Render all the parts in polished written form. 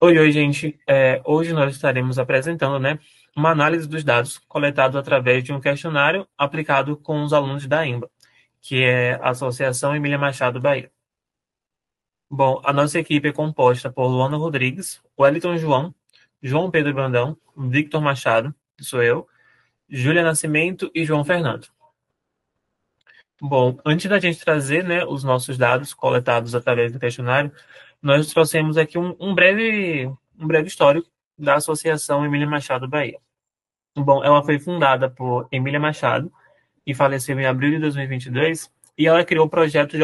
Oi, gente. Hoje nós estaremos apresentando, né, uma análise dos dados coletados através de um questionário aplicado com os alunos da EMBA, que é a Associação Emília Machado Bahia. Bom, a nossa equipe é composta por Luana Rodrigues, Wellington João, João Pedro Brandão, Victor Machado, que sou eu, Júlia Nascimento e João Fernando. Bom, antes da gente trazer, né, os nossos dados coletados através do questionário, nós trouxemos aqui um breve histórico da Associação Emília Machado Bahia. Bom, ela foi fundada por Emília Machado e faleceu em abril de 2022, e ela criou o projeto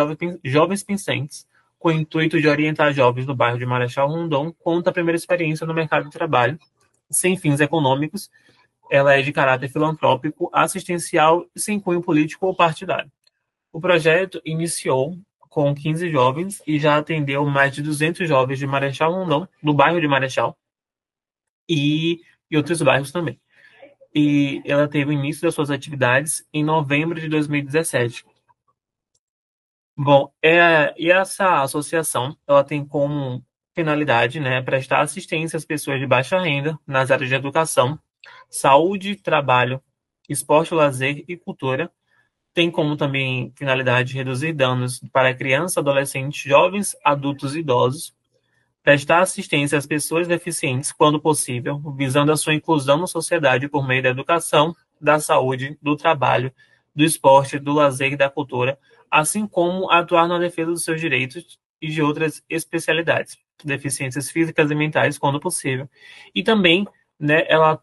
Jovens Pincentes, com o intuito de orientar jovens do bairro de Marechal Rondon quanto à primeira experiência no mercado de trabalho, sem fins econômicos. Ela é de caráter filantrópico, assistencial e sem cunho político ou partidário. O projeto iniciou com 15 jovens e já atendeu mais de 200 jovens de Marechal Rondon, do bairro de Marechal, e, e outros bairros também. E ela teve o início das suas atividades em novembro de 2017. Bom, e essa associação, ela tem como finalidade, né, prestar assistência às pessoas de baixa renda nas áreas de educação, saúde, trabalho, esporte, lazer e cultura. Tem como também finalidade reduzir danos para crianças, adolescentes, jovens, adultos e idosos, prestar assistência às pessoas deficientes quando possível, visando a sua inclusão na sociedade por meio da educação, da saúde, do trabalho, do esporte, do lazer e da cultura, assim como atuar na defesa dos seus direitos e de outras especialidades, deficiências físicas e mentais quando possível. E também, né, ela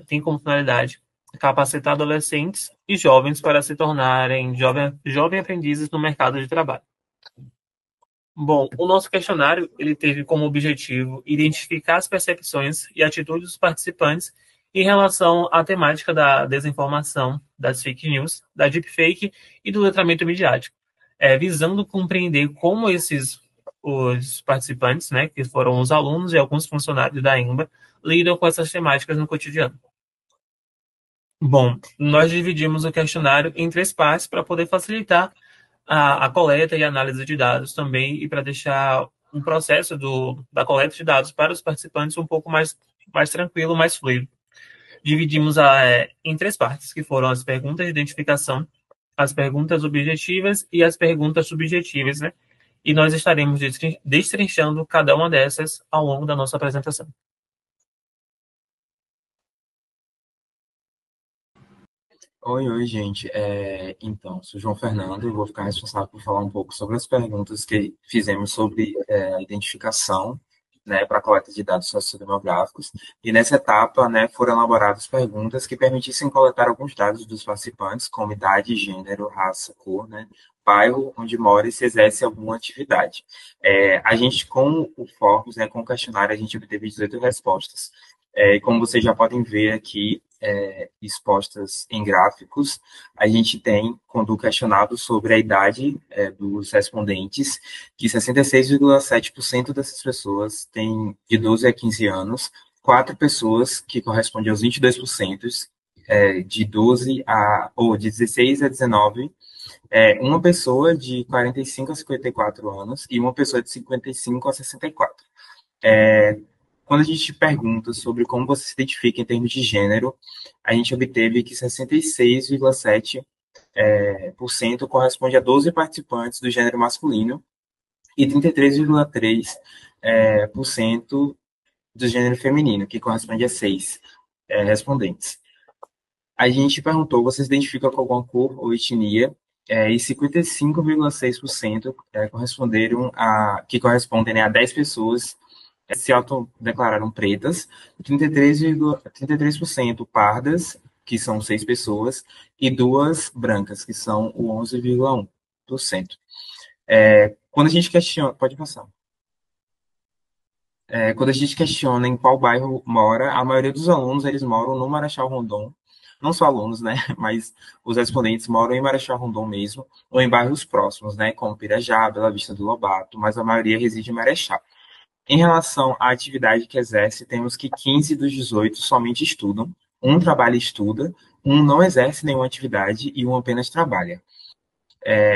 tem como finalidade capacitar adolescentes e jovens para se tornarem jovem aprendizes no mercado de trabalho. Bom, o nosso questionário ele teve como objetivo identificar as percepções e atitudes dos participantes em relação à temática da desinformação, das fake news, da deepfake e do letramento midiático, visando compreender como os participantes, né, que foram os alunos e alguns funcionários da EMBA, lidam com essas temáticas no cotidiano. Bom, nós dividimos o questionário em três partes para poder facilitar a coleta e análise de dados também e para deixar um processo da coleta de dados para os participantes um pouco mais tranquilo, mais fluido. Dividimos em três partes, que foram as perguntas de identificação, as perguntas objetivas e as perguntas subjetivas, né? E nós estaremos destrinchando cada uma dessas ao longo da nossa apresentação. Oi, gente. Então, sou João Fernando e vou ficar responsável por falar um pouco sobre as perguntas que fizemos sobre a identificação, né, para a coleta de dados sociodemográficos. E nessa etapa, né, foram elaboradas perguntas que permitissem coletar alguns dados dos participantes, como idade, gênero, raça, cor, né, bairro onde mora e se exerce alguma atividade. A gente, com o Focus, né, com o questionário, a gente obteve 18 respostas. E como vocês já podem ver aqui, expostas em gráficos, a gente tem, quando questionado sobre a idade dos respondentes, que 66,7% dessas pessoas têm de 12 a 15 anos, quatro pessoas, que correspondem aos 22%, de 12 a, ou de 16 a 19, uma pessoa de 45 a 54 anos e uma pessoa de 55 a 64. Quando a gente pergunta sobre como você se identifica em termos de gênero, a gente obteve que 66,7% corresponde a 12 participantes do gênero masculino e 33,3% do gênero feminino, que corresponde a 6 respondentes. A gente perguntou, você se identifica com alguma cor ou etnia? E 55,6% que correspondem, né, a 10 pessoas se autodeclararam pretas, 33% pardas, que são 6 pessoas, e duas brancas, que são o 11,1%. Quando a gente questiona, pode passar. Quando a gente questiona em qual bairro mora, a maioria dos alunos eles moram no Marechal Rondon. Não só alunos, né? Mas os respondentes moram em Marechal Rondon mesmo, ou em bairros próximos, né? Como Pirajá, Bela Vista do Lobato, mas a maioria reside em Marechal. Em relação à atividade que exerce, temos que 15 dos 18 somente estudam, um trabalha e estuda, um não exerce nenhuma atividade e um apenas trabalha.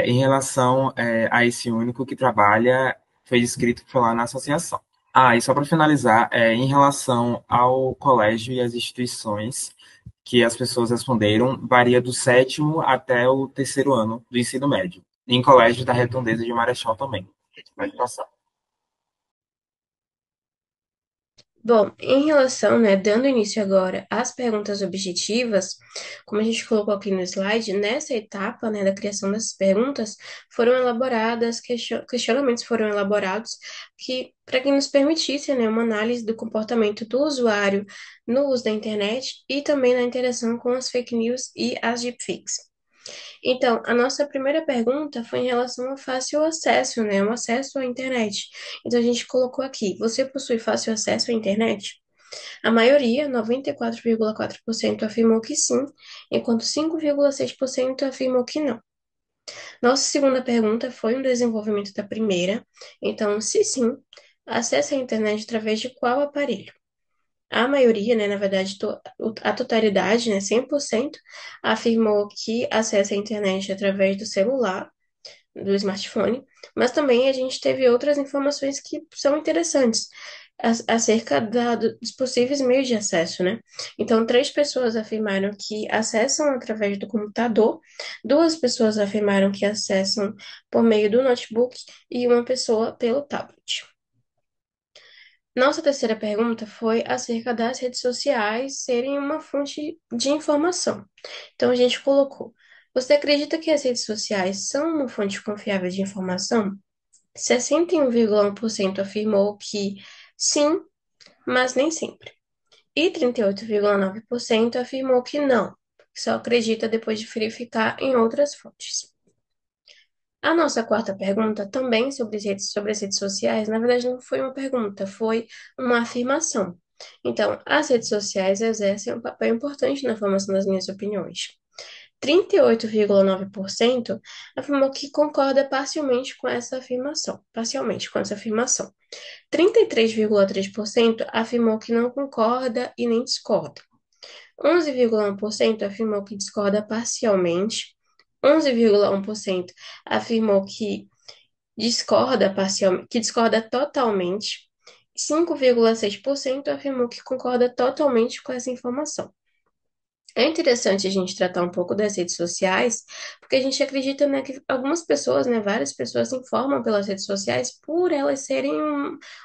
Em relação a esse único que trabalha, foi descrito que foi lá na associação. E só para finalizar, em relação ao colégio e as instituições que as pessoas responderam, varia do sétimo até o terceiro ano do ensino médio. Em colégio da Redondeza de Marechal também. Pode passar. Bom, em relação, né, dando início agora às perguntas objetivas, como a gente colocou aqui no slide, nessa etapa, né, da criação dessas perguntas, foram elaboradas, questionamentos foram elaborados que, para que nos permitisse, né, uma análise do comportamento do usuário no uso da internet e também na interação com as fake news e as deepfakes. Então, a nossa primeira pergunta foi em relação ao fácil acesso, né? O acesso à internet. Então, a gente colocou aqui: você possui fácil acesso à internet? A maioria, 94,4%, afirmou que sim, enquanto 5,6% afirmou que não. Nossa segunda pergunta foi um desenvolvimento da primeira. Então, se sim, acesse a internet através de qual aparelho? A maioria, né, na verdade, a totalidade, né, 100%, afirmou que acessa a internet através do celular, do smartphone, mas também a gente teve outras informações que são interessantes acerca dos possíveis meios de acesso, né? Então, três pessoas afirmaram que acessam através do computador, duas pessoas afirmaram que acessam por meio do notebook e uma pessoa pelo tablet. Nossa terceira pergunta foi acerca das redes sociais serem uma fonte de informação. Então, a gente colocou: você acredita que as redes sociais são uma fonte confiável de informação? 61,1% afirmou que sim, mas nem sempre. E 38,9% afirmou que não, que só acredita depois de verificar em outras fontes. A nossa quarta pergunta, também sobre as redes sociais, na verdade não foi uma pergunta, foi uma afirmação. Então, as redes sociais exercem um papel importante na formação das minhas opiniões. 38,9% afirmou que concorda parcialmente com essa afirmação. 33,3% afirmou que não concorda e nem discorda. 11,1% afirmou que discorda parcialmente. 11,1% afirmou que discorda totalmente. 5,6% afirmou que concorda totalmente com essa informação. É interessante a gente tratar um pouco das redes sociais, porque a gente acredita, né, que algumas pessoas, né, várias pessoas se informam pelas redes sociais por elas serem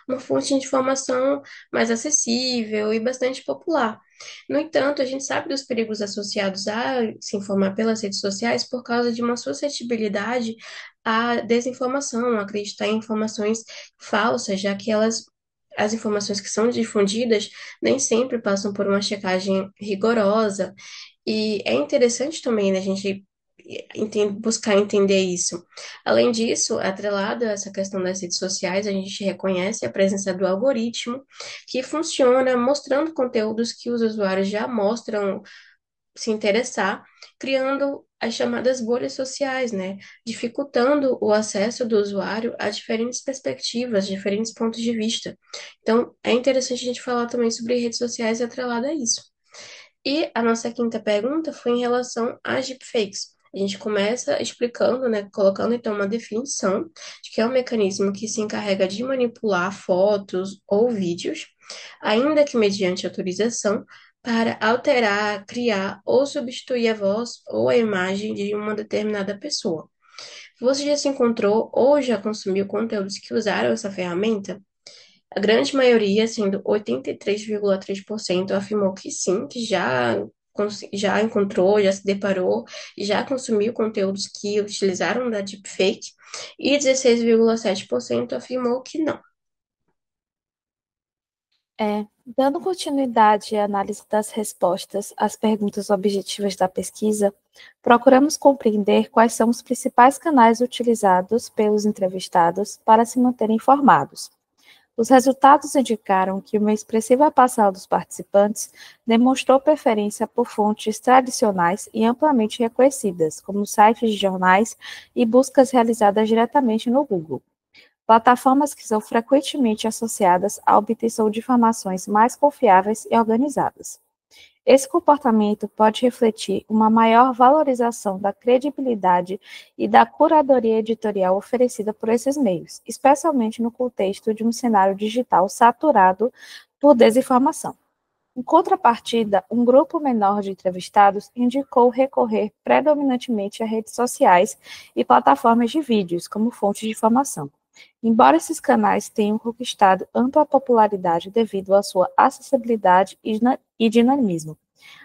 uma fonte de informação mais acessível e bastante popular. No entanto, a gente sabe dos perigos associados a se informar pelas redes sociais por causa de uma suscetibilidade à desinformação, a acreditar em informações falsas, já que as informações que são difundidas nem sempre passam por uma checagem rigorosa, e é interessante também, né, a gente buscar entender isso. Além disso, atrelado a essa questão das redes sociais, a gente reconhece a presença do algoritmo, que funciona mostrando conteúdos que os usuários já mostram se interessar, criando as chamadas bolhas sociais, né? Dificultando o acesso do usuário a diferentes perspectivas, diferentes pontos de vista. Então, é interessante a gente falar também sobre redes sociais atrelada a isso. E a nossa quinta pergunta foi em relação às deepfakes. A gente começa explicando, né, colocando então uma definição de que é um mecanismo que se encarrega de manipular fotos ou vídeos, ainda que mediante autorização, para alterar, criar ou substituir a voz ou a imagem de uma determinada pessoa. Você já se encontrou ou já consumiu conteúdos que usaram essa ferramenta? A grande maioria, sendo 83,3%, afirmou que sim, que já encontrou, já se deparou e já consumiu conteúdos que utilizaram da deepfake, e 16,7% afirmou que não. Dando continuidade à análise das respostas às perguntas objetivas da pesquisa, procuramos compreender quais são os principais canais utilizados pelos entrevistados para se manterem informados. Os resultados indicaram que uma expressiva parcela dos participantes demonstrou preferência por fontes tradicionais e amplamente reconhecidas, como sites de jornais e buscas realizadas diretamente no Google. Plataformas que são frequentemente associadas à obtenção de informações mais confiáveis e organizadas. Esse comportamento pode refletir uma maior valorização da credibilidade e da curadoria editorial oferecida por esses meios, especialmente no contexto de um cenário digital saturado por desinformação. Em contrapartida, um grupo menor de entrevistados indicou recorrer predominantemente a redes sociais e plataformas de vídeos como fonte de informação. Embora esses canais tenham conquistado ampla popularidade devido à sua acessibilidade e dinamismo,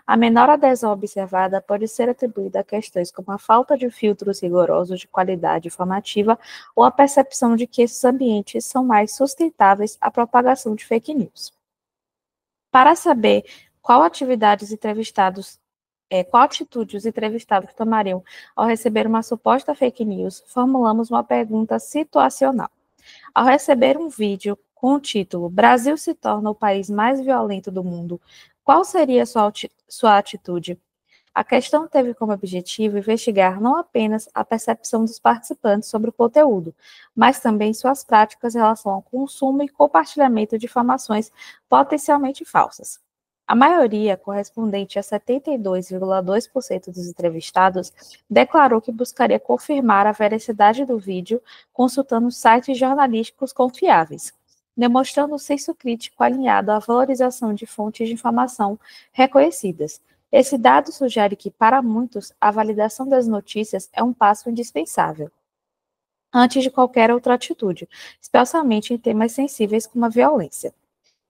a menor adesão observada pode ser atribuída a questões como a falta de filtros rigorosos de qualidade informativa ou a percepção de que esses ambientes são mais sustentáveis à propagação de fake news. Para saber qual atitude os entrevistados tomariam ao receber uma suposta fake news, formulamos uma pergunta situacional. Ao receber um vídeo com o título "Brasil se torna o país mais violento do mundo", qual seria sua atitude? A questão teve como objetivo investigar não apenas a percepção dos participantes sobre o conteúdo, mas também suas práticas em relação ao consumo e compartilhamento de informações potencialmente falsas. A maioria, correspondente a 72,2% dos entrevistados, declarou que buscaria confirmar a veracidade do vídeo consultando sites jornalísticos confiáveis, demonstrando um senso crítico alinhado à valorização de fontes de informação reconhecidas. Esse dado sugere que, para muitos, a validação das notícias é um passo indispensável, antes de qualquer outra atitude, especialmente em temas sensíveis como a violência.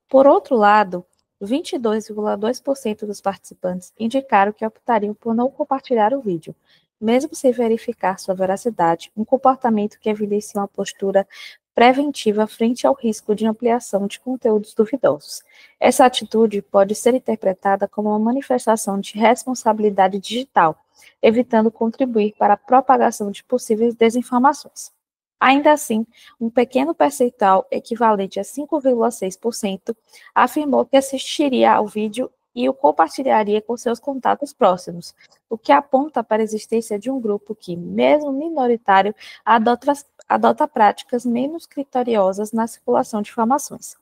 Por outro lado, 22,2% dos participantes indicaram que optariam por não compartilhar o vídeo, mesmo sem verificar sua veracidade, um comportamento que evidencia uma postura preventiva frente ao risco de ampliação de conteúdos duvidosos. Essa atitude pode ser interpretada como uma manifestação de responsabilidade digital, evitando contribuir para a propagação de possíveis desinformações. Ainda assim, um pequeno percentual, equivalente a 5,6%, afirmou que assistiria ao vídeo e o compartilharia com seus contatos próximos, o que aponta para a existência de um grupo que, mesmo minoritário, adota práticas menos criteriosas na circulação de informações.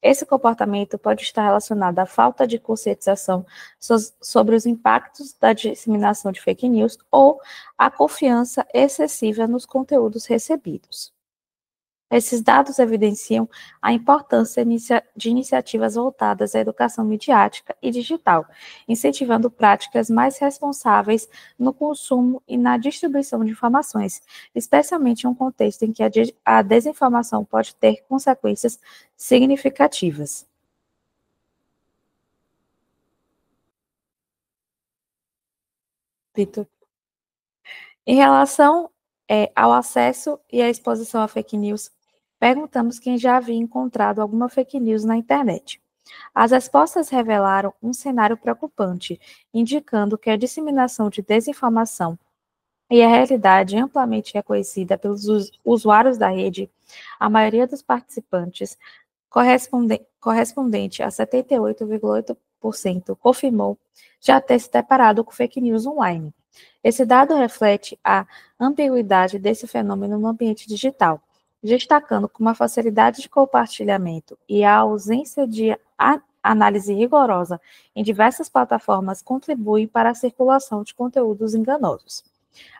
Esse comportamento pode estar relacionado à falta de conscientização sobre os impactos da disseminação de fake news ou à confiança excessiva nos conteúdos recebidos. Esses dados evidenciam a importância de iniciativas voltadas à educação midiática e digital, incentivando práticas mais responsáveis no consumo e na distribuição de informações, especialmente em um contexto em que a desinformação pode ter consequências significativas. Vitor. Em relação ao acesso e à exposição a fake news, perguntamos quem já havia encontrado alguma fake news na internet. As respostas revelaram um cenário preocupante, indicando que a disseminação de desinformação e a realidade amplamente reconhecida pelos usuários da rede, a maioria dos participantes, correspondente a 78,8%, confirmou já ter se deparado com fake news online. Esse dado reflete a ambiguidade desse fenômeno no ambiente digital, destacando como a facilidade de compartilhamento e a ausência de análise rigorosa em diversas plataformas contribuem para a circulação de conteúdos enganosos.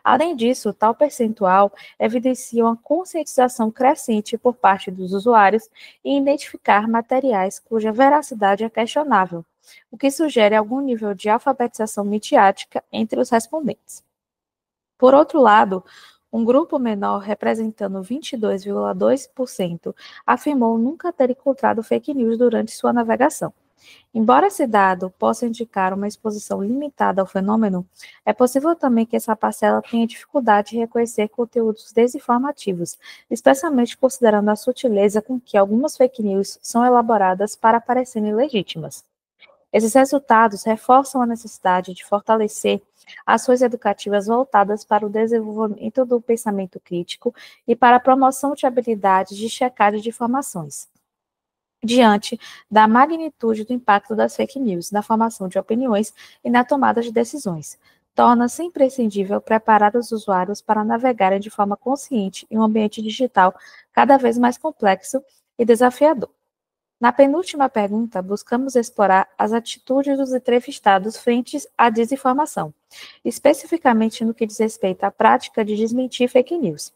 Além disso, tal percentual evidencia uma conscientização crescente por parte dos usuários em identificar materiais cuja veracidade é questionável, o que sugere algum nível de alfabetização midiática entre os respondentes. Por outro lado, um grupo menor, representando 22,2%, afirmou nunca ter encontrado fake news durante sua navegação. Embora esse dado possa indicar uma exposição limitada ao fenômeno, é possível também que essa parcela tenha dificuldade de reconhecer conteúdos desinformativos, especialmente considerando a sutileza com que algumas fake news são elaboradas para parecerem legítimas. Esses resultados reforçam a necessidade de fortalecer ações educativas voltadas para o desenvolvimento do pensamento crítico e para a promoção de habilidades de checagem de informações, diante da magnitude do impacto das fake news na formação de opiniões e na tomada de decisões. Torna-se imprescindível preparar os usuários para navegarem de forma consciente em um ambiente digital cada vez mais complexo e desafiador. Na penúltima pergunta, buscamos explorar as atitudes dos entrevistados frente à desinformação, especificamente no que diz respeito à prática de desmentir fake news.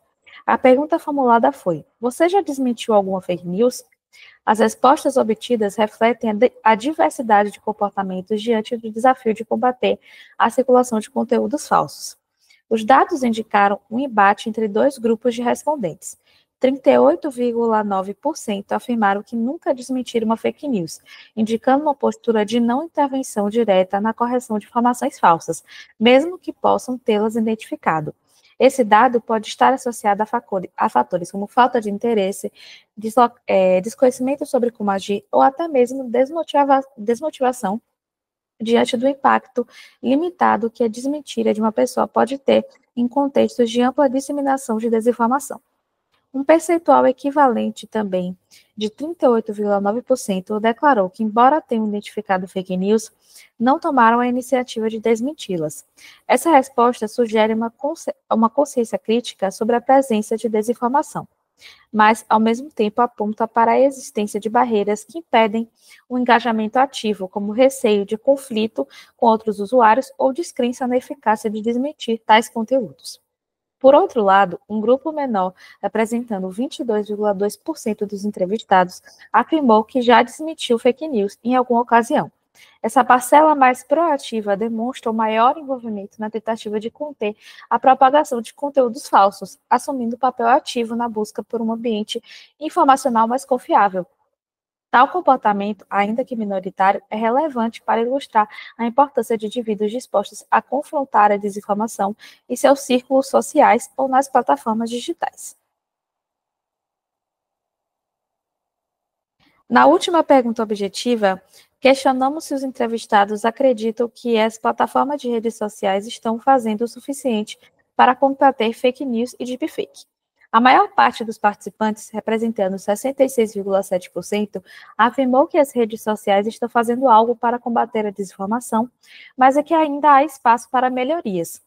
A pergunta formulada foi: você já desmentiu alguma fake news? As respostas obtidas refletem a diversidade de comportamentos diante do desafio de combater a circulação de conteúdos falsos. Os dados indicaram um embate entre dois grupos de respondentes. 38,9% afirmaram que nunca desmentiram uma fake news, indicando uma postura de não intervenção direta na correção de informações falsas, mesmo que possam tê-las identificado. Esse dado pode estar associado a fatores como falta de interesse, desconhecimento sobre como agir ou até mesmo desmotivação diante do impacto limitado que a desmentira de uma pessoa pode ter em contextos de ampla disseminação de desinformação. Um percentual equivalente também de 38,9% declarou que, embora tenham identificado fake news, não tomaram a iniciativa de desmenti-las. Essa resposta sugere uma consciência crítica sobre a presença de desinformação, mas, ao mesmo tempo, aponta para a existência de barreiras que impedem o engajamento ativo, como receio de conflito com outros usuários ou descrença na eficácia de desmentir tais conteúdos. Por outro lado, um grupo menor, representando 22,2% dos entrevistados, afirmou que já desmentiu fake news em alguma ocasião. Essa parcela mais proativa demonstra o maior envolvimento na tentativa de conter a propagação de conteúdos falsos, assumindo papel ativo na busca por um ambiente informacional mais confiável. Tal comportamento, ainda que minoritário, é relevante para ilustrar a importância de indivíduos dispostos a confrontar a desinformação em seus círculos sociais ou nas plataformas digitais. Na última pergunta objetiva, questionamos se os entrevistados acreditam que as plataformas de redes sociais estão fazendo o suficiente para combater fake news e deepfake. A maior parte dos participantes, representando 66,7%, afirmou que as redes sociais estão fazendo algo para combater a desinformação, mas é que ainda há espaço para melhorias.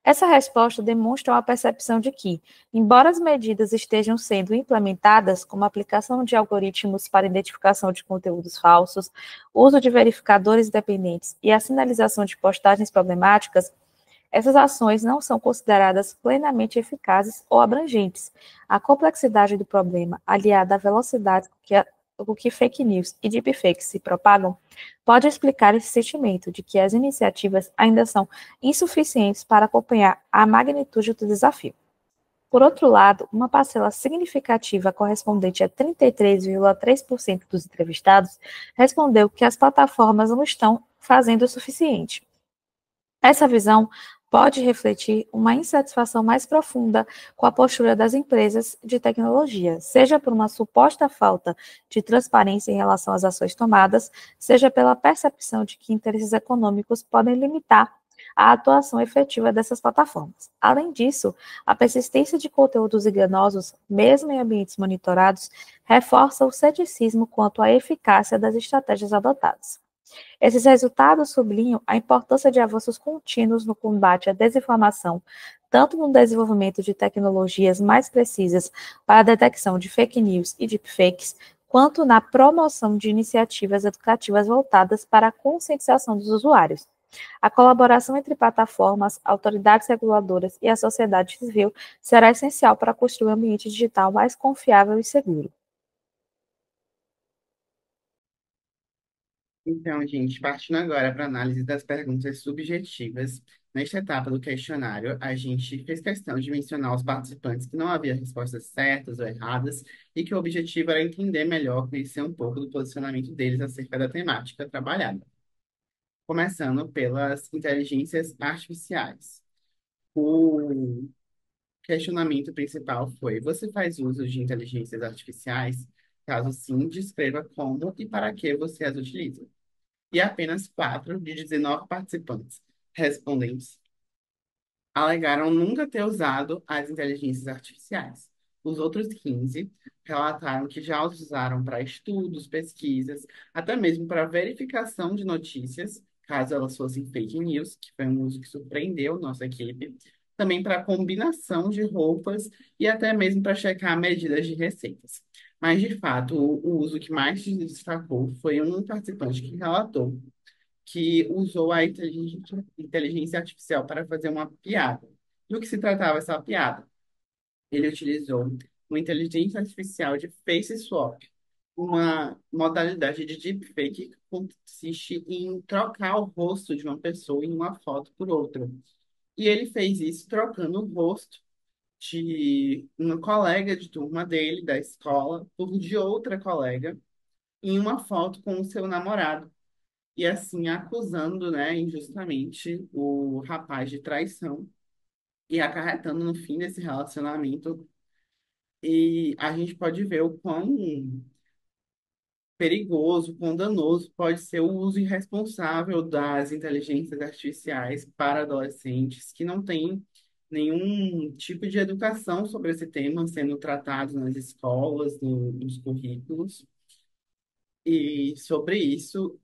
Essa resposta demonstra uma percepção de que, embora as medidas estejam sendo implementadas, como a aplicação de algoritmos para identificação de conteúdos falsos, uso de verificadores independentes e a sinalização de postagens problemáticas, essas ações não são consideradas plenamente eficazes ou abrangentes. A complexidade do problema, aliada à velocidade com que fake news e deepfakes se propagam, pode explicar esse sentimento de que as iniciativas ainda são insuficientes para acompanhar a magnitude do desafio. Por outro lado, uma parcela significativa, correspondente a 33,3% dos entrevistados, respondeu que as plataformas não estão fazendo o suficiente. Essa visão pode refletir uma insatisfação mais profunda com a postura das empresas de tecnologia, seja por uma suposta falta de transparência em relação às ações tomadas, seja pela percepção de que interesses econômicos podem limitar a atuação efetiva dessas plataformas. Além disso, a persistência de conteúdos enganosos, mesmo em ambientes monitorados, reforça o ceticismo quanto à eficácia das estratégias adotadas. Esses resultados sublinham a importância de avanços contínuos no combate à desinformação, tanto no desenvolvimento de tecnologias mais precisas para a detecção de fake news e deepfakes, quanto na promoção de iniciativas educativas voltadas para a conscientização dos usuários. A colaboração entre plataformas, autoridades reguladoras e a sociedade civil será essencial para construir um ambiente digital mais confiável e seguro. Então, gente, partindo agora para a análise das perguntas subjetivas, nesta etapa do questionário, a gente fez questão de mencionar aos participantes que não havia respostas certas ou erradas e que o objetivo era entender melhor, conhecer um pouco do posicionamento deles acerca da temática trabalhada. Começando pelas inteligências artificiais. O questionamento principal foi: você faz uso de inteligências artificiais? Caso sim, descreva como e para que você as utiliza. E apenas 4 de 19 participantes respondentes alegaram nunca ter usado as inteligências artificiais. Os outros 15 relataram que já os usaram para estudos, pesquisas, até mesmo para verificação de notícias, caso elas fossem fake news, que foi um uso que surpreendeu nossa equipe, também para combinação de roupas e até mesmo para checar medidas de receitas. Mas, de fato, o uso que mais se destacou foi um participante que relatou que usou a inteligência artificial para fazer uma piada. Do que se tratava essa piada? Ele utilizou uma inteligência artificial de face swap, uma modalidade de deepfake que consiste em trocar o rosto de uma pessoa em uma foto por outra. E ele fez isso trocando o rosto de uma colega de turma dele, da escola, por de outra colega, em uma foto com o seu namorado. E assim acusando, né, injustamente o rapaz de traição e acarretando no fim desse relacionamento. E a gente pode ver o quão perigoso, quão danoso pode ser o uso irresponsável das inteligências artificiais para adolescentes que não têm nenhum tipo de educação sobre esse tema sendo tratado nas escolas, nos currículos. E sobre isso,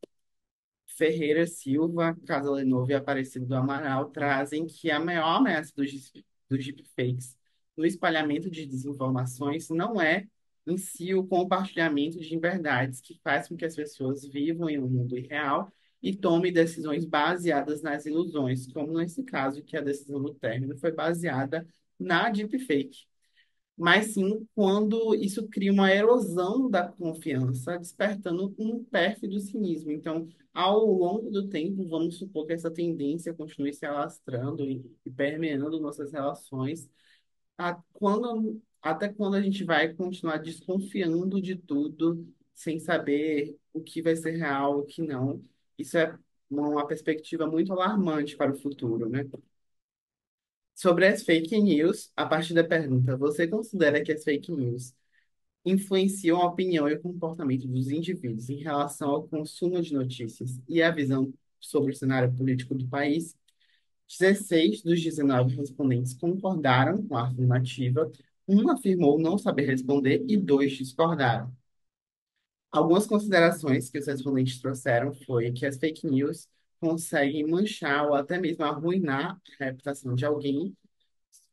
Ferreira Silva, Casa Lenovo e Aparecido do Amaral trazem que a maior ameaça dos deepfakes no espalhamento de desinformações não é em si o compartilhamento de verdades que faz com que as pessoas vivam em um mundo irreal e tomem decisões baseadas nas ilusões, como nesse caso que a decisão do término foi baseada na deepfake, mas sim quando isso cria uma erosão da confiança, despertando um pérfido cinismo. Então, ao longo do tempo, vamos supor que essa tendência continue se alastrando e permeando nossas relações, até quando a gente vai continuar desconfiando de tudo, sem saber o que vai ser real, o que não. Isso é uma perspectiva muito alarmante para o futuro, né? Sobre as fake news, a partir da pergunta, você considera que as fake news influenciam a opinião e o comportamento dos indivíduos em relação ao consumo de notícias e a visão sobre o cenário político do país? 16 dos 19 respondentes concordaram com a afirmativa, um afirmou não saber responder e dois discordaram. Algumas considerações que os respondentes trouxeram foi que as fake news conseguem manchar ou até mesmo arruinar a reputação de alguém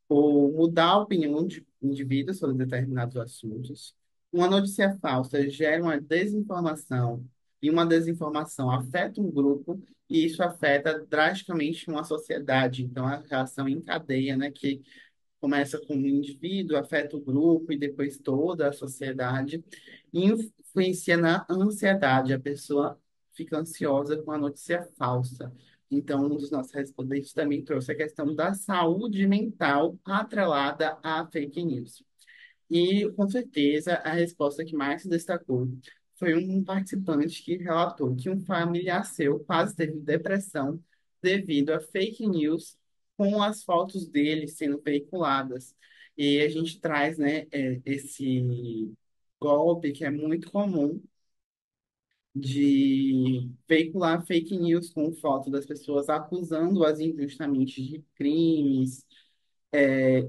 ou mudar a opinião de indivíduos sobre determinados assuntos. Uma notícia falsa gera uma desinformação, e uma desinformação afeta um grupo, e isso afeta drasticamente uma sociedade. Então, a reação em cadeia, né, que começa com um indivíduo, afeta o grupo e depois toda a sociedade, e influencia na ansiedade. A pessoa fica ansiosa com a notícia falsa. Então, um dos nossos respondentes também trouxe a questão da saúde mental atrelada à fake news. E, com certeza, a resposta que mais se destacou foi um participante que relatou que um familiar seu quase teve depressão devido a fake news com as fotos dele sendo veiculadas. E a gente traz, né, esse golpe que é muito comum de veicular fake news com foto das pessoas acusando-as injustamente de crimes,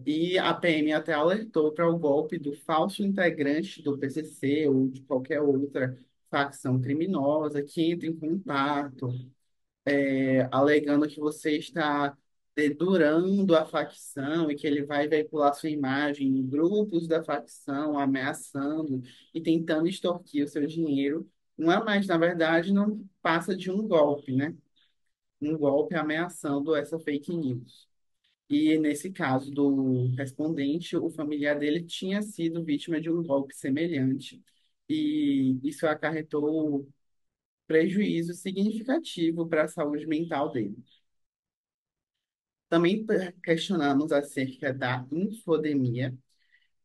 e a PM até alertou para o golpe do falso integrante do PCC ou de qualquer outra facção criminosa que entre em contato, alegando que você está dedurando a facção e que ele vai veicular sua imagem em grupos da facção, ameaçando e tentando extorquir o seu dinheiro. Não é mais, na verdade, não passa de um golpe, né? Um golpe ameaçando essa fake news. E nesse caso do respondente, o familiar dele tinha sido vítima de um golpe semelhante, e isso acarretou prejuízo significativo para a saúde mental dele. Também questionamos acerca da infodemia,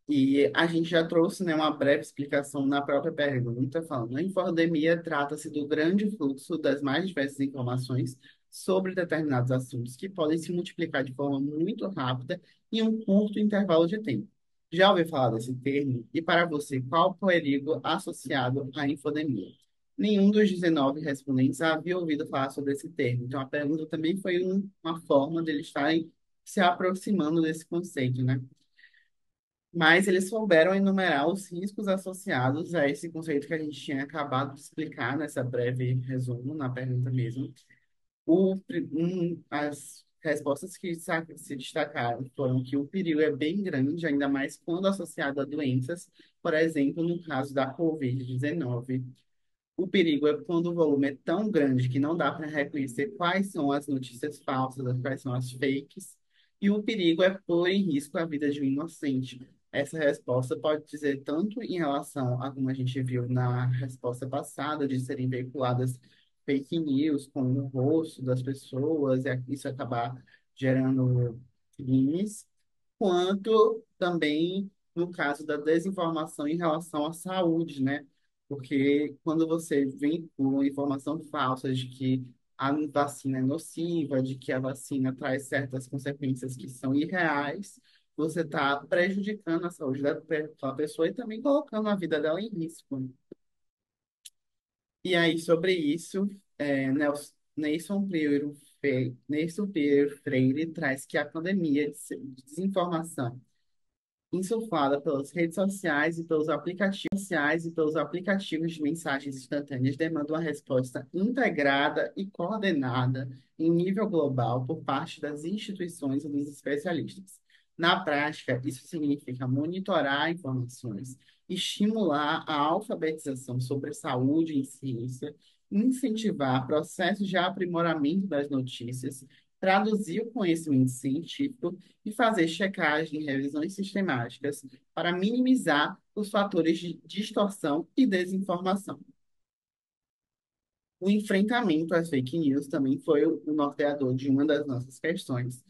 e a gente já trouxe, né, uma breve explicação na própria pergunta, falando: a infodemia trata-se do grande fluxo das mais diversas informações sobre determinados assuntos que podem se multiplicar de forma muito rápida em um curto intervalo de tempo. Já ouviu falar desse termo? E para você, qual o perigo associado à infodemia? Nenhum dos 19 respondentes havia ouvido falar sobre esse termo. Então, a pergunta também foi uma forma deles estarem se aproximando desse conceito, né? Mas eles souberam enumerar os riscos associados a esse conceito que a gente tinha acabado de explicar nessa breve resumo, na pergunta mesmo. As respostas que se destacaram foram que o perigo é bem grande, ainda mais quando associado a doenças, por exemplo, no caso da Covid-19. O perigo é quando o volume é tão grande que não dá para reconhecer quais são as notícias falsas, quais são as fakes, e o perigo é pôr em risco a vida de um inocente. Essa resposta pode dizer tanto em relação a como a gente viu na resposta passada, de serem veiculadas fake news com o rosto das pessoas, e isso acabar gerando crimes, quanto também no caso da desinformação em relação à saúde, né? Porque quando você vem com informação falsa de que a vacina é nociva, de que a vacina traz certas consequências que são irreais, você está prejudicando a saúde daquela pessoa e também colocando a vida dela em risco. E aí, sobre isso, Nelson Pinheiro Freire traz que a pandemia de desinformação insuflada pelas redes sociais e pelos aplicativos de mensagens instantâneas demanda uma resposta integrada e coordenada em nível global por parte das instituições e dos especialistas. Na prática, isso significa monitorar informações, estimular a alfabetização sobre saúde e ciência, incentivar processos de aprimoramento das notícias, traduzir o conhecimento científico e fazer checagem e revisões sistemáticas para minimizar os fatores de distorção e desinformação. O enfrentamento às fake news também foi o norteador de uma das nossas questões.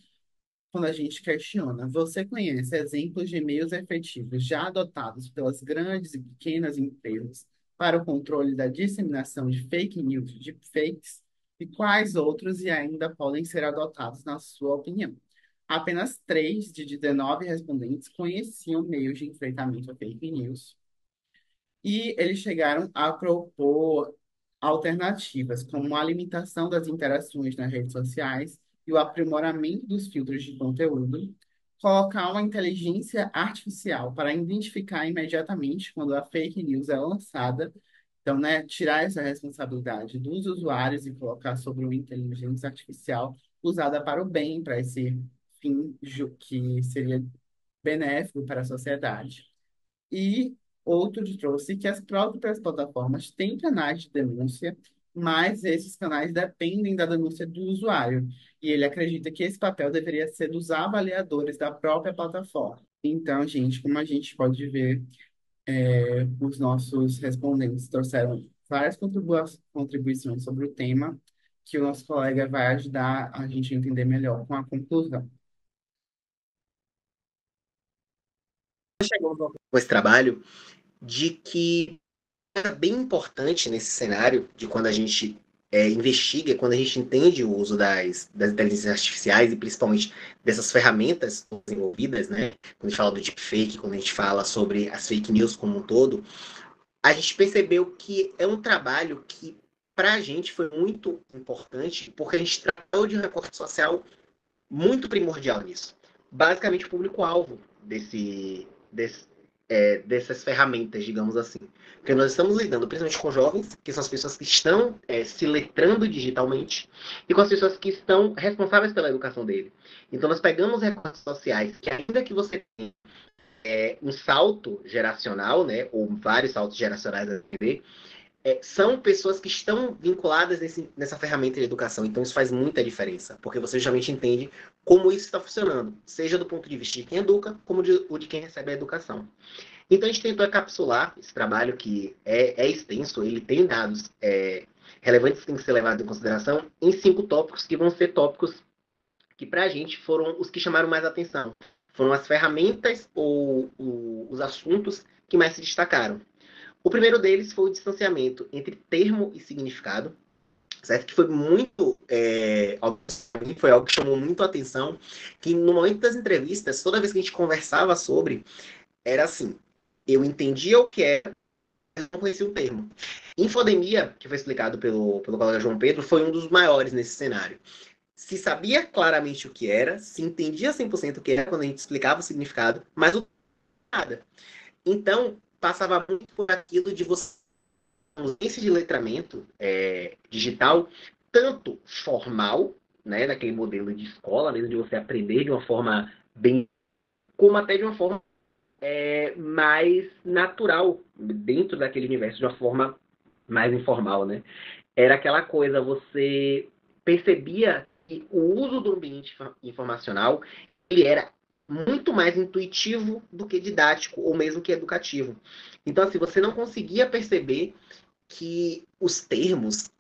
Quando a gente questiona, você conhece exemplos de meios efetivos já adotados pelas grandes e pequenas empresas para o controle da disseminação de fake news, de fakes, e quais outros e ainda podem ser adotados na sua opinião? Apenas 3 de 19 respondentes conheciam meios de enfrentamento a fake news, e eles chegaram a propor alternativas, como a limitação das interações nas redes sociais e o aprimoramento dos filtros de conteúdo, colocar uma inteligência artificial para identificar imediatamente quando a fake news é lançada. Então, né, tirar essa responsabilidade dos usuários e colocar sobre uma inteligência artificial usada para o bem, para esse fim que seria benéfico para a sociedade. E outro trouxe que as próprias plataformas têm canais de denúncia, mas esses canais dependem da denúncia do usuário. E ele acredita que esse papel deveria ser dos avaliadores da própria plataforma. Então, gente, como a gente pode ver, os nossos respondentes trouxeram várias contribuições sobre o tema, que o nosso colega vai ajudar a gente a entender melhor com a conclusão. Chegou com esse trabalho de que é bem importante nesse cenário de quando a gente investiga, quando a gente entende o uso das inteligências artificiais e principalmente dessas ferramentas desenvolvidas, né? Quando a gente fala do deepfake, quando a gente fala sobre as fake news como um todo, a gente percebeu que é um trabalho que para a gente foi muito importante porque a gente tratou de um recorte social muito primordial nisso. Basicamente o público-alvo dessas ferramentas, digamos assim. Porque nós estamos lidando principalmente com jovens, que são as pessoas que estão se letrando digitalmente, e com as pessoas que estão responsáveis pela educação dele. Então nós pegamos recursos sociais, que ainda que você tenha um salto geracional, né, ou vários saltos geracionais a TV, são pessoas que estão vinculadas nessa ferramenta de educação. Então isso faz muita diferença, porque você justamente entende como isso está funcionando, seja do ponto de vista de quem educa, como o de quem recebe a educação. Então a gente tentou encapsular esse trabalho, que é extenso, ele tem dados relevantes que têm que ser levados em consideração, em 5 tópicos, que vão ser tópicos que para a gente foram os que chamaram mais atenção. Foram as ferramentas ou os assuntos que mais se destacaram. O primeiro deles foi o distanciamento entre termo e significado, certo? Que foi muito, foi algo que chamou muito a atenção, que no momento das entrevistas, toda vez que a gente conversava sobre, era assim, eu entendia o que era, mas não conhecia o termo. Infodemia, que foi explicado pelo colega João Pedro, foi um dos maiores nesse cenário. Se sabia claramente o que era, se entendia 100% o que era quando a gente explicava o significado, mas o nada. Então, passava muito por aquilo de você ausência de letramento digital, tanto formal, né, daquele modelo de escola, mesmo de você aprender de uma forma bem, como até de uma forma mais natural, dentro daquele universo, de uma forma mais informal, né? Era aquela coisa, você percebia que o uso do ambiente informacional, ele era muito mais intuitivo do que didático, ou mesmo que educativo. Então, assim, você não conseguia perceber que os termos,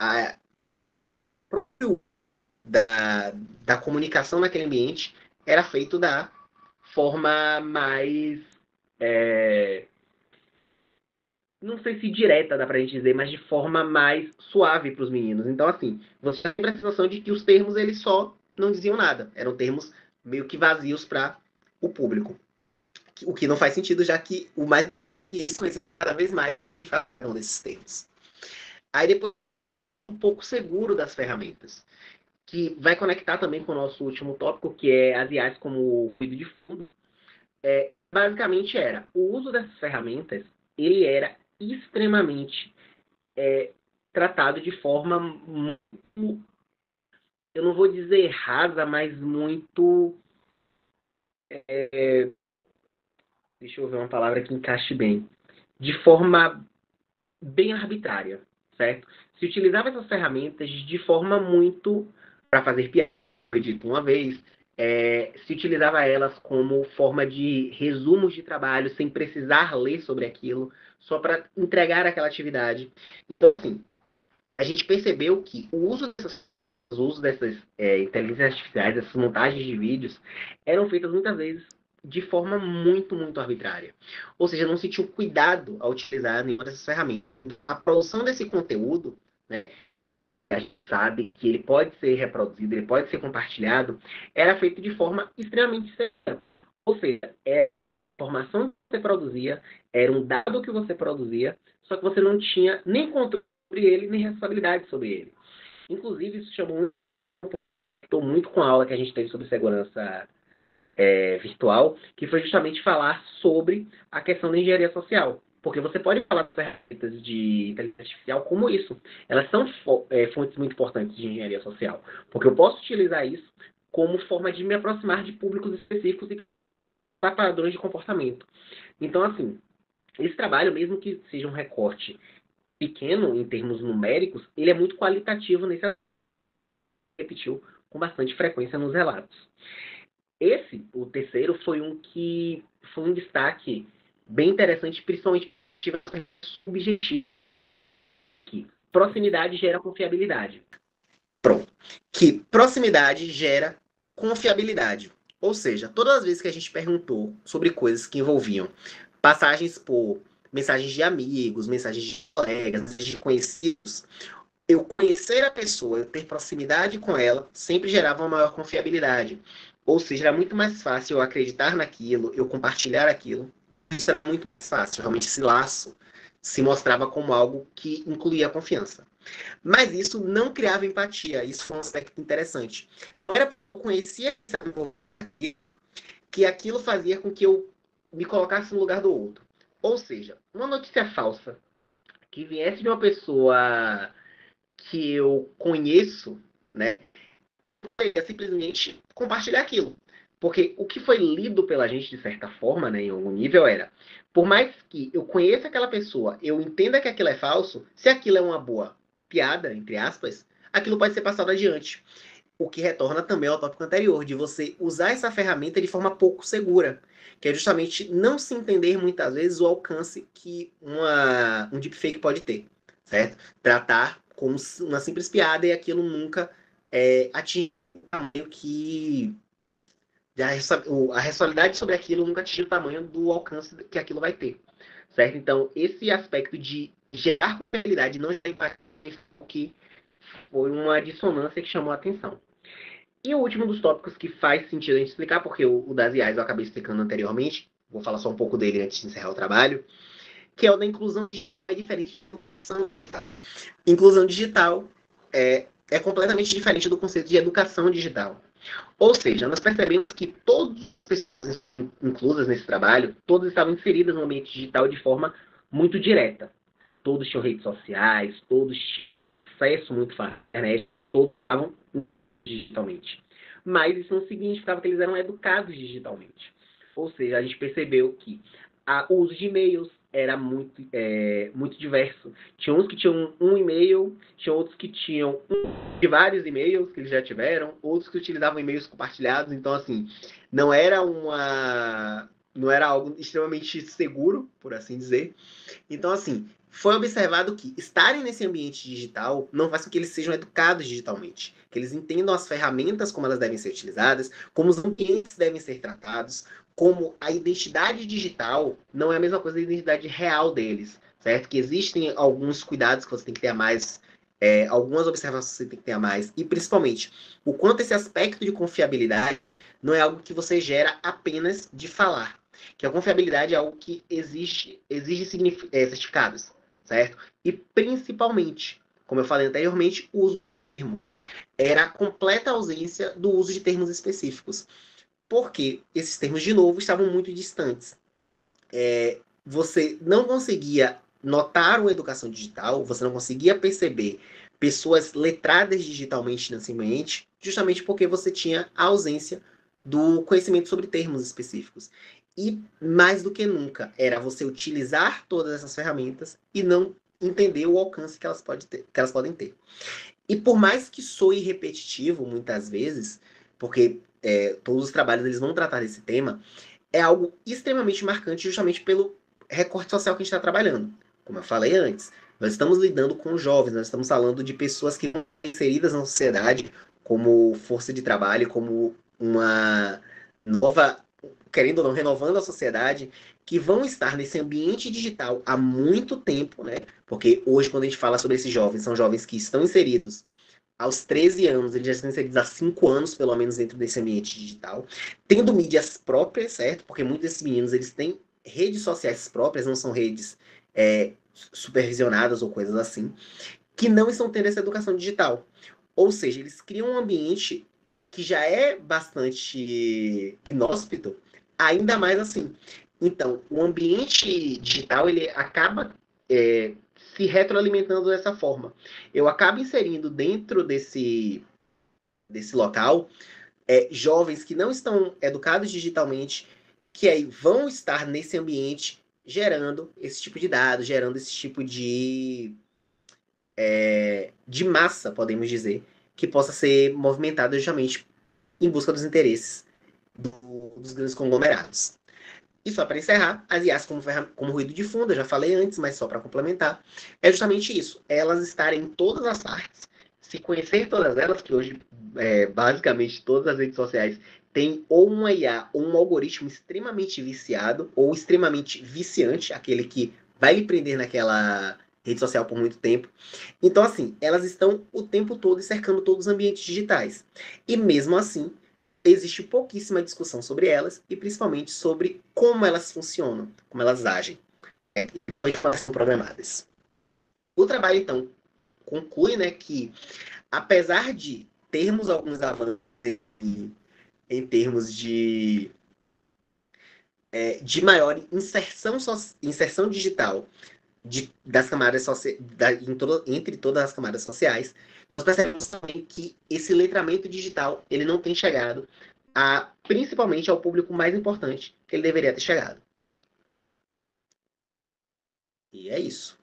da, da comunicação naquele ambiente era feito da forma mais, é, não sei se direta dá pra gente dizer, mas de forma mais suave para os meninos. Então, assim, você tem a sensação de que os termos eles só não diziam nada. Eram termos meio que vazios para o público. O que não faz sentido, já que o mais conhece cada vez mais desses termos. Aí depois, um pouco seguro das ferramentas, que vai conectar também com o nosso último tópico, que é as IAs como ruído de fundo. Basicamente era, o uso dessas ferramentas, ele era extremamente tratado de forma muito, eu não vou dizer rasa, mas muito, deixa eu ver uma palavra que encaixe bem, de forma bem arbitrária, certo? Se utilizava essas ferramentas de forma muito para fazer piada, acredito uma vez, se utilizava elas como forma de resumos de trabalho, sem precisar ler sobre aquilo, só para entregar aquela atividade. Então, assim, a gente percebeu que o uso dessas inteligências artificiais, dessas montagens de vídeos, eram feitas muitas vezes de forma muito, muito arbitrária. Ou seja, não se tinha o cuidado ao utilizar nenhuma dessas ferramentas. A produção desse conteúdo, né, a gente sabe que ele pode ser reproduzido, ele pode ser compartilhado, era feito de forma extremamente séria. Ou seja, a informação que você produzia, era um dado que você produzia, só que você não tinha nem controle sobre ele, nem responsabilidade sobre ele. Inclusive, isso chamou muito com a aula que a gente teve sobre segurança virtual, que foi justamente falar sobre a questão da engenharia social. Porque você pode falar das ferramentas de inteligência artificial como isso. Elas são fontes muito importantes de engenharia social. Porque eu posso utilizar isso como forma de me aproximar de públicos específicos e padrões de comportamento. Então, assim, esse trabalho, mesmo que seja um recorte pequeno em termos numéricos, ele é muito qualitativo nesse aspecto, repetiu com bastante frequência nos relatos. Esse, o terceiro, foi um destaque bem interessante, principalmente subjetivo. Que proximidade gera confiabilidade. Pronto. Que proximidade gera confiabilidade. Ou seja, todas as vezes que a gente perguntou sobre coisas que envolviam passagens por mensagens de amigos, mensagens de colegas, de conhecidos, eu conhecer a pessoa, eu ter proximidade com ela, sempre gerava uma maior confiabilidade. Ou seja, era muito mais fácil eu acreditar naquilo, eu compartilhar aquilo. Isso era muito mais fácil. Realmente esse laço se mostrava como algo que incluía a confiança. Mas isso não criava empatia. Isso foi um aspecto interessante. Era porque eu conhecia que aquilo fazia com que eu me colocasse no lugar do outro. Ou seja, uma notícia falsa que viesse de uma pessoa que eu conheço, né, é simplesmente compartilhar aquilo. Porque o que foi lido pela gente, de certa forma, né, em algum nível, era, por mais que eu conheça aquela pessoa, eu entenda que aquilo é falso, se aquilo é uma boa piada, entre aspas, aquilo pode ser passado adiante. O que retorna também ao tópico anterior, de você usar essa ferramenta de forma pouco segura, que é justamente não se entender muitas vezes o alcance que um deepfake pode ter, certo? Tratar como uma simples piada e aquilo nunca atingir o tamanho que a responsabilidade sobre aquilo nunca atinge o tamanho do alcance que aquilo vai ter, certo? Então, esse aspecto de gerar confiabilidade e não gerar impacto, que foi uma dissonância que chamou a atenção. E o último dos tópicos que faz sentido a gente explicar, porque o das IAs eu acabei explicando anteriormente, vou falar só um pouco dele antes de encerrar o trabalho, que é o da inclusão digital. É diferente da inclusão digital. Inclusão digital é completamente diferente do conceito de educação digital. Ou seja, nós percebemos que todas as pessoas inclusas nesse trabalho, todas estavam inseridas no ambiente digital de forma muito direta. Todos tinham redes sociais, todos tinham acesso muito fácil à internet, todos estavam digitalmente. Mas isso não significava que eles eram educados digitalmente. Ou seja, a gente percebeu que o uso de e-mails era muito diverso. Tinha uns que tinham um e-mail, tinha outros que tinham de vários e-mails que eles já tiveram, outros que utilizavam e-mails compartilhados. Então, assim, não era não era algo extremamente seguro, por assim dizer. Então, assim, foi observado que estarem nesse ambiente digital não faz com que eles sejam educados digitalmente, que eles entendam as ferramentas como elas devem ser utilizadas, como os ambientes devem ser tratados, como a identidade digital não é a mesma coisa da identidade real deles, certo? Que existem alguns cuidados que você tem que ter a mais, algumas observações que você tem que ter a mais, e principalmente o quanto esse aspecto de confiabilidade não é algo que você gera apenas de falar, que a confiabilidade é algo que exige certificados, certo? E principalmente, como eu falei anteriormente, o uso do termo. Era a completa ausência do uso de termos específicos. Porque esses termos, de novo, estavam muito distantes. Você não conseguia notar uma educação digital, você não conseguia perceber pessoas letradas digitalmente nesse ambiente, justamente porque você tinha a ausência do conhecimento sobre termos específicos. E, mais do que nunca, era você utilizar todas essas ferramentas e não entender o alcance que elas podem ter. E por mais que soe repetitivo, muitas vezes, porque todos os trabalhos eles vão tratar desse tema, é algo extremamente marcante justamente pelo recorte social que a gente está trabalhando. Como eu falei antes, nós estamos lidando com jovens, nós estamos falando de pessoas que estão inseridas na sociedade como força de trabalho, como uma nova, querendo ou não, renovando a sociedade, que vão estar nesse ambiente digital há muito tempo, né? Porque hoje, quando a gente fala sobre esses jovens, são jovens que estão inseridos aos 13 anos, eles já estão inseridos há 5 anos, pelo menos, dentro desse ambiente digital, tendo mídias próprias, certo? Porque muitos desses meninos, eles têm redes sociais próprias, não são redes supervisionadas ou coisas assim, que não estão tendo essa educação digital. Ou seja, eles criam um ambiente que já é bastante inóspito, ainda mais assim. Então, o ambiente digital, ele acaba se retroalimentando dessa forma. Eu acabo inserindo dentro desse local jovens que não estão educados digitalmente, que aí vão estar nesse ambiente gerando esse tipo de dados, gerando esse tipo de massa, podemos dizer, que possa ser movimentada justamente em busca dos interesses dos grandes conglomerados. E só para encerrar, as IAs como ruído de fundo, eu já falei antes, mas só para complementar, é justamente isso. Elas estarem em todas as partes, se conhecer todas elas, que hoje, basicamente, todas as redes sociais têm ou uma IA ou um algoritmo extremamente viciado ou extremamente viciante, aquele que vai lhe prender naquela rede social por muito tempo. Então, assim, elas estão o tempo todo cercando todos os ambientes digitais. E mesmo assim, existe pouquíssima discussão sobre elas e principalmente sobre como elas funcionam, como elas agem, como elas são programadas. O trabalho, então, conclui, né, que apesar de termos alguns avanços em termos de maior inserção digital das camadas entre todas as camadas sociais, nós percebemos também que esse letramento digital ele não tem chegado principalmente ao público mais importante que ele deveria ter chegado. E é isso.